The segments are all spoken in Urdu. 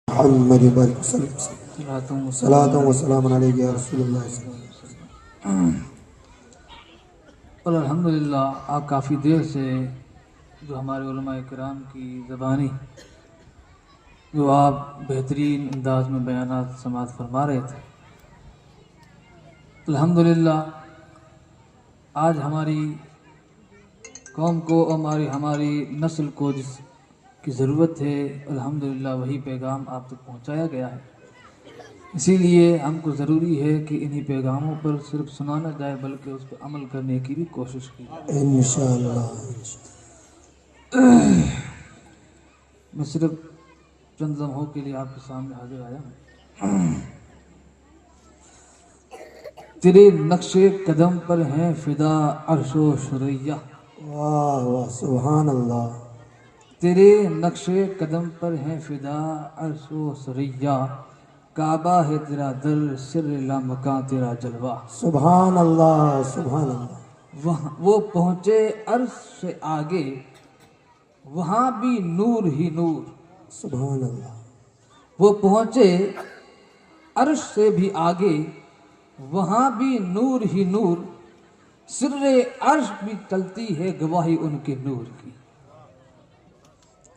محمد بارک وسلم صلاۃ و سلام علیک یا رسول اللہ صلی اللہ علیہ وسلم۔ اور الحمدللہ آپ کافی دیر سے جو ہمارے علماء کرام کی زبانی جو آپ بہترین انداز میں بیانات سماعت فرما رہے تھے، الحمدللہ آج ہماری قوم کو ہماری نسل کو جس کی ضرورت ہے الحمدللہ وہی پیغام آپ تک پہنچایا گیا ہے۔ اسی لیے ہم کو ضروری ہے کہ انہی پیغاموں پر صرف سنا نہ جائے بلکہ اس پر عمل کرنے کی بھی کوشش کی جائے۔ انشاءاللہ میں صرف چند لمحوں کے لیے آپ کے سامنے حاضر آیا ہوں۔ تیرے نقش قدم پر ہیں فدا عرش و ثریا، واہ واہ سبحان اللہ۔ تیرے نقش قدم پر ہیں فدا عرش و ثریا، کعبہ ہے تیرا در سر لامکاں تیرا جلوہ۔ سبحان اللہ سبحان اللہ۔ وہ پہنچے عرش سے آگے وہاں بھی نور ہی نور۔ سبحان اللہ۔ وہ پہنچے عرش سے بھی آگے وہاں بھی نور ہی نور، سر عرش بھی چلتی ہے گواہی ان کے نور کی۔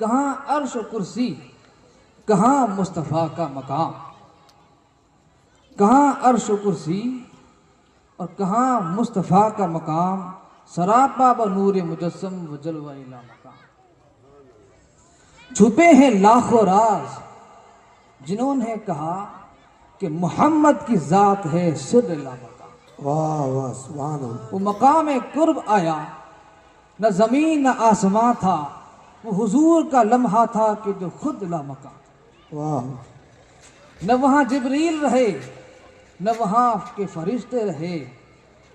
کہاں عرش و کرسی، کہاں مصطفیٰ کا مقام، کہاں عرش و کرسی اور کہاں مصطفیٰ کا مقام، سراپا بنور مجسم و جلوہ لا مقام۔ چھپے ہیں لاکھوں راز جنہوں نے کہا کہ محمد کی ذات ہے سر لا مقام۔ واہ واہ سبحان اللہ۔ وہ مقام قرب آیا، نہ زمین نہ آسمان تھا، وہ حضور کا لمحہ تھا کہ جو خود لا مقام۔ واہ نہ وہاں جبریل رہے نہ وہاں کے فرشتے رہے،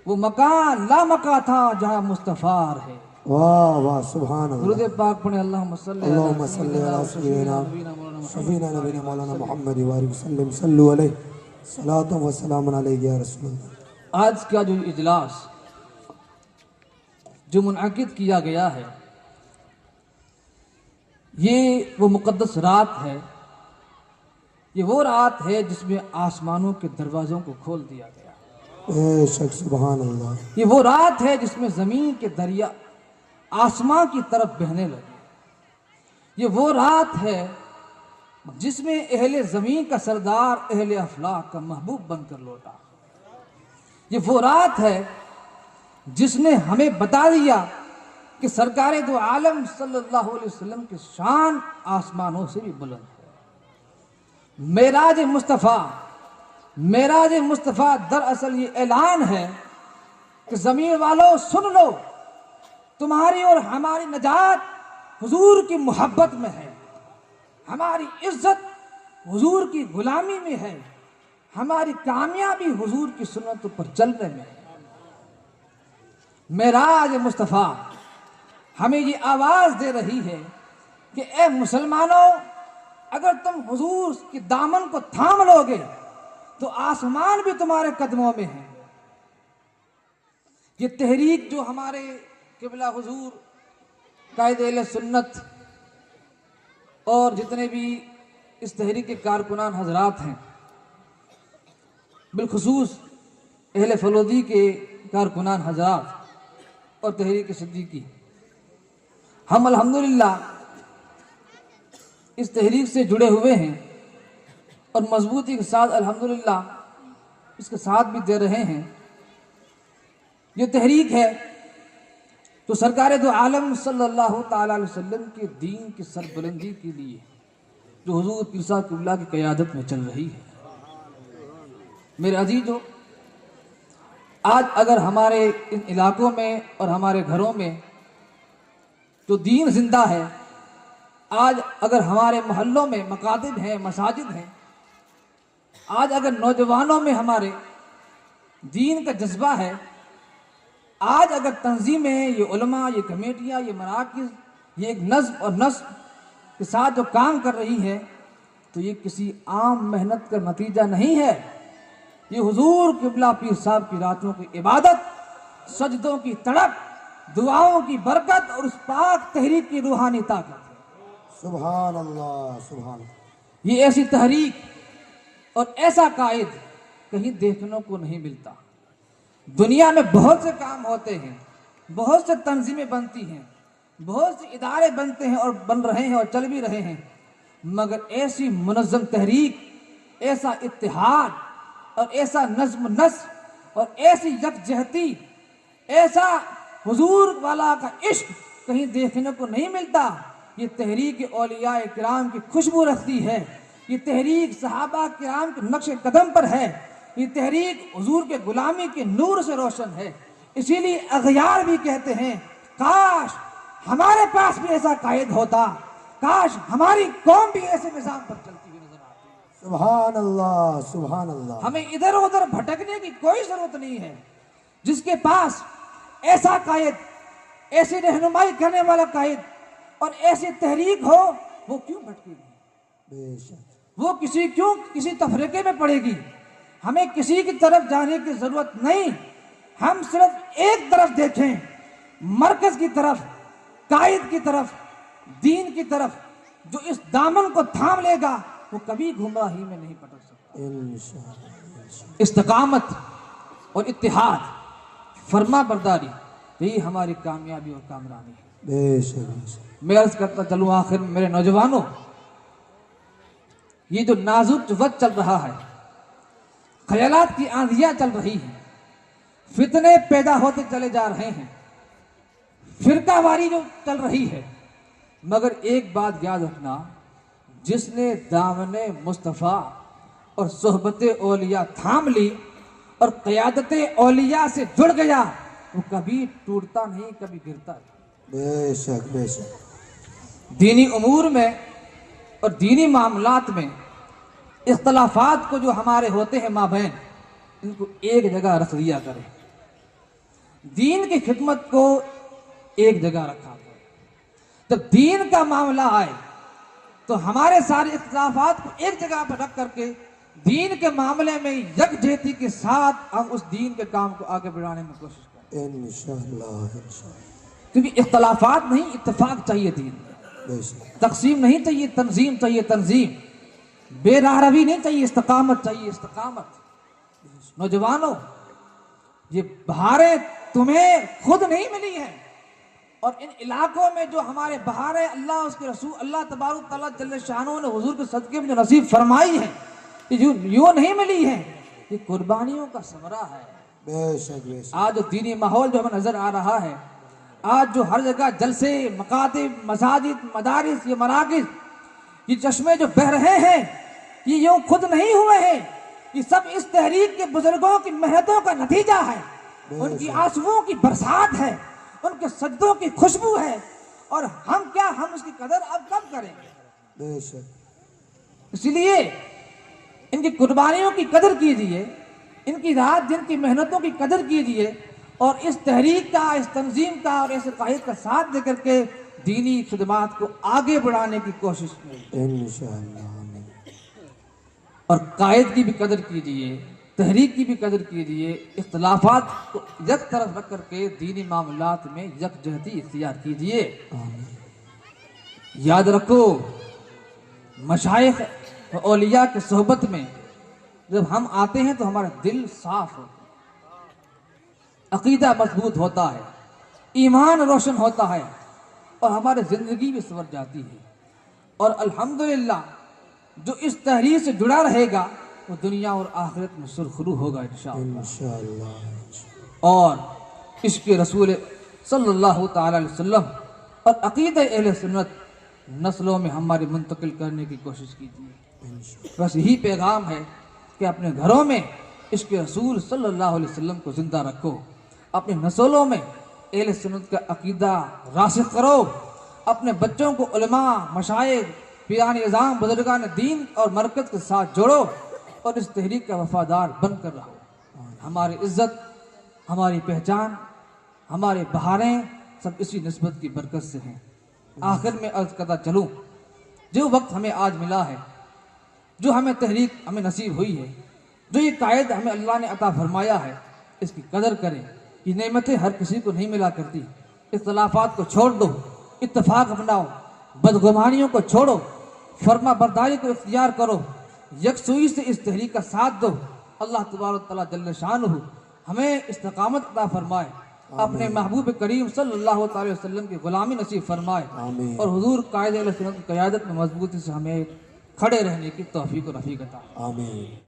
وہ مکان لا مکان تھا جہاں مصطفیٰ رہے۔ واہ واہ سبحان اللہ۔ درود پاک پڑھیں، اللہم صلی اللہم صلی علی سیدنا شفیعنا نبینا مولانا محمد وآلہ وسلم صلو علیہ صلاۃ و سلام علیک یا رسول اللہ۔ آج کا جو اجلاس جو منعقد کیا گیا ہے یہ وہ مقدس رات ہے، یہ وہ رات ہے جس میں آسمانوں کے دروازوں کو کھول دیا گیا۔ بے شک سبحان اللہ۔ یہ وہ رات ہے جس میں زمین کے دریا آسمان کی طرف بہنے لگے۔ یہ وہ رات ہے جس میں اہل زمین کا سردار اہل افلاک کا محبوب بن کر لوٹا۔ یہ وہ رات ہے جس نے ہمیں بتا دیا کہ سرکار دو عالم صلی اللہ علیہ وسلم کی شان آسمانوں سے بھی بلند ہے۔ معراج مصطفیٰ دراصل یہ اعلان ہے کہ زمین والوں سن لو، تمہاری اور ہماری نجات حضور کی محبت میں ہے، ہماری عزت حضور کی غلامی میں ہے، ہماری کامیابی حضور کی سنتوں پر چلنے میں ہے۔ معراج مصطفیٰ ہمیں یہ آواز دے رہی ہے کہ اے مسلمانوں، اگر تم حضور کی دامن کو تھام لو گے تو آسمان بھی تمہارے قدموں میں ہے۔ یہ تحریک جو ہمارے قبلہ حضور قائد اہل سنت اور جتنے بھی اس تحریک کے کارکنان حضرات ہیں، بالخصوص اہل فلودی کے کارکنان حضرات اور تحریک صدیقی، ہم الحمدللہ اس تحریک سے جڑے ہوئے ہیں اور مضبوطی کے ساتھ الحمدللہ اس کے ساتھ بھی دے رہے ہیں۔ یہ تحریک ہے تو سرکار دو عالم صلی اللہ تعالی علیہ وسلم کے دین کی سربلندی کے لیے جو حضور پیر صاحب قبلہ کی قیادت میں چل رہی ہے۔ میرے عزیزو، آج اگر ہمارے ان علاقوں میں اور ہمارے گھروں میں جو دین زندہ ہے، آج اگر ہمارے محلوں میں مکاتب ہیں، مساجد ہیں، آج اگر نوجوانوں میں ہمارے دین کا جذبہ ہے، آج اگر تنظیمیں، یہ علماء، یہ کمیٹیاں، یہ مراکز، یہ ایک نظم اور نسق کے ساتھ جو کام کر رہی ہے تو یہ کسی عام محنت کا نتیجہ نہیں ہے، یہ حضور قبلہ پیر صاحب کی راتوں کی عبادت، سجدوں کی تڑپ، دعاؤں کی برکت اور اس پاک تحریک کی روحانی طاقت ہے۔ سبحان اللہ سبحان اللہ۔ یہ ایسی تحریک اور ایسا قائد کہیں دیکھنے کو نہیں ملتا۔ دنیا میں بہت سے کام ہوتے ہیں، بہت سے تنظیمیں بنتی ہیں، بہت سے ادارے بنتے ہیں اور بن رہے ہیں اور چل بھی رہے ہیں، مگر ایسی منظم تحریک، ایسا اتحاد اور ایسا نظم و نسق اور ایسی یکجہتی، ایسا حضور والا کا عشق کہیں دیکھنے کو نہیں ملتا۔ یہ تحریک اولیاء کرام کی خوشبو رکھتی ہے، یہ تحریک صحابہ کرام کے نقش قدم پر ہے، یہ تحریک حضور کے غلامی کے نور سے روشن ہے۔ اسی لیے اغیار بھی کہتے ہیں کاش ہمارے پاس بھی ایسا قائد ہوتا، کاش ہماری قوم بھی ایسے نظام پر چلتی ہوئی نظر آتی۔ سبحان اللہ، سبحان اللہ۔ ہمیں ادھر ادھر بھٹکنے کی کوئی ضرورت نہیں ہے۔ جس کے پاس ایسا قائد، ایسی رہنمائی کرنے والا قائد اور ایسی تحریک ہو، وہ کیوں بھٹکے گی؟ بے شک۔ وہ کسی تفریقے میں پڑے گی؟ ہمیں کسی کی طرف جانے کی ضرورت نہیں، ہم صرف ایک طرف دیکھیں، مرکز کی طرف، قائد کی طرف، دین کی طرف۔ جو اس دامن کو تھام لے گا وہ کبھی گمراہی میں نہیں پٹک سکتا۔ انشاءاللہ۔ استقامت اور اتحاد، فرما برداری، یہی ہماری کامیابی اور کامرانی ہے۔ بے شک، بے شک۔ میں عرض کرتا چلوں آخر میں، میرے نوجوانوں، یہ جو نازک وقت چل رہا ہے، خیالات کی آندھیاں چل رہی ہیں، فتنے پیدا ہوتے چلے جا رہے ہیں، فرقہ واری جو چل رہی ہے، مگر ایک بات یاد رکھنا، جس نے دامن مصطفیٰ اور صحبت اولیاء تھام لی اور قیادت اولیاء سے جڑ گیا، وہ کبھی ٹوٹتا نہیں، کبھی گرتا نہیں۔ بے شک، بے شک۔ دینی امور میں اور دینی معاملات میں اختلافات کو جو ہمارے ہوتے ہیں مابین، ان کو ایک جگہ رکھ دیا کریں، دین کی خدمت کو ایک جگہ رکھا کریں۔ جب دین کا معاملہ آئے تو ہمارے سارے اختلافات کو ایک جگہ پر رکھ کر کے دین کے معاملے میں یکجہتی کے ساتھ ہم اس دین کے کام کو آگے بڑھانے میں کوشش کریں، انشاءاللہ، انشاءاللہ۔ کیونکہ اختلافات نہیں، اتفاق چاہیے دین میں، بے شک۔ تقسیم نہیں چاہیے، تنظیم چاہیے، تنظیم، بے راہ روی نہیں چاہیے، استقامت چاہیے، استقامت۔ نوجوانوں، یہ بہاریں تمہیں خود نہیں ملی ہیں، اور ان علاقوں میں جو ہمارے بہاریں اللہ، اس کے رسول اللہ تبارک تعالیٰ جل شانہ نے حضور کے صدقے میں جو نصیب فرمائی ہیں، یہ یوں نہیں ملی ہیں، یہ قربانیوں کا ثمرہ ہے۔ بے شک، بے شک۔ آج جو دینی ماحول جو ہمیں نظر آ رہا ہے، آج جو ہر جگہ جلسے، مکاتب، مساجد، مدارس، یہ مراکز، یہ چشمے جو بہہ رہے ہیں، یہ یوں خود نہیں ہوئے ہیں، یہ سب اس تحریک کے بزرگوں کی محنتوں کا نتیجہ ہے، ان کی آنسوؤں کی برسات ہے، ان کے سجدوں کی خوشبو ہے، اور ہم اس کی قدر اب کب کریں گے؟ بے شک۔ اس لیے ان کی قربانیوں کی قدر کیجئے، ان کی رات دن کی محنتوں کی قدر کیجئے، اور اس تحریک کا، اس تنظیم کا اور ایسے قائد کا ساتھ دے کر کے دینی خدمات کو آگے بڑھانے کی کوشش کیجئے، انشاءاللہ۔ اور قائد کی بھی قدر کیجئے، تحریک کی بھی قدر کیجئے، اختلافات کو یک طرف رکھ کر کے دینی معاملات میں یکجہتی اختیار کیجئے۔ یاد رکھو، مشائخ و اولیاء کی صحبت میں جب ہم آتے ہیں تو ہمارا دل صاف ہوتا ہے، عقیدہ مضبوط ہوتا ہے، ایمان روشن ہوتا ہے، اور ہماری زندگی بھی سنور جاتی ہے، اور الحمدللہ جو اس تحریر سے جڑا رہے گا وہ دنیا اور آخرت میں سرخرو ہوگا انشاءاللہ۔ انشاءاللہ۔ اور عشق رسول صلی اللہ تعالی علیہ وسلم اور عقیدہ اہل سنت نسلوں میں ہماری منتقل کرنے کی کوشش کیجیے۔ بس یہی پیغام ہے کہ اپنے گھروں میں عشق رسول صلی اللہ علیہ وسلم کو زندہ رکھو، اپنے نسلوں میں اہل سنت کا عقیدہ راسخ کرو، اپنے بچوں کو علماء، مشائخ، پیران اعظام، بزرگان دین اور مرکز کے ساتھ جوڑو، اور اس تحریک کا وفادار بن کر رہو۔ ہماری عزت، ہماری پہچان، ہمارے بہاریں سب اسی نسبت کی برکت سے ہیں۔ آخر میں عرض کرتا چلوں، جو وقت ہمیں آج ملا ہے، جو ہمیں تحریک ہمیں نصیب ہوئی ہے، جو یہ قائد ہمیں اللہ نے عطا فرمایا ہے، اس کی قدر کریں۔ یہ نعمتیں ہر کسی کو نہیں ملا کرتی۔ اختلافات کو چھوڑ دو، اتفاق اپناؤ، بدگمانیوں کو چھوڑو، فرما برداری کو اختیار کرو، یکسوئی سے اس تحریک کا ساتھ دو۔ اللہ تبارک تعالیٰ جل شانہ ہمیں استقامت عطا فرمائے، اپنے محبوب کریم صلی اللہ تعالی وسلم کی غلامی نصیب فرمائے، آمین۔ اور حضور قائد اہل سنت کی قیادت میں مضبوطی سے ہمیں کھڑے رہنے کی توفیق و رفیق عطا۔ آمین۔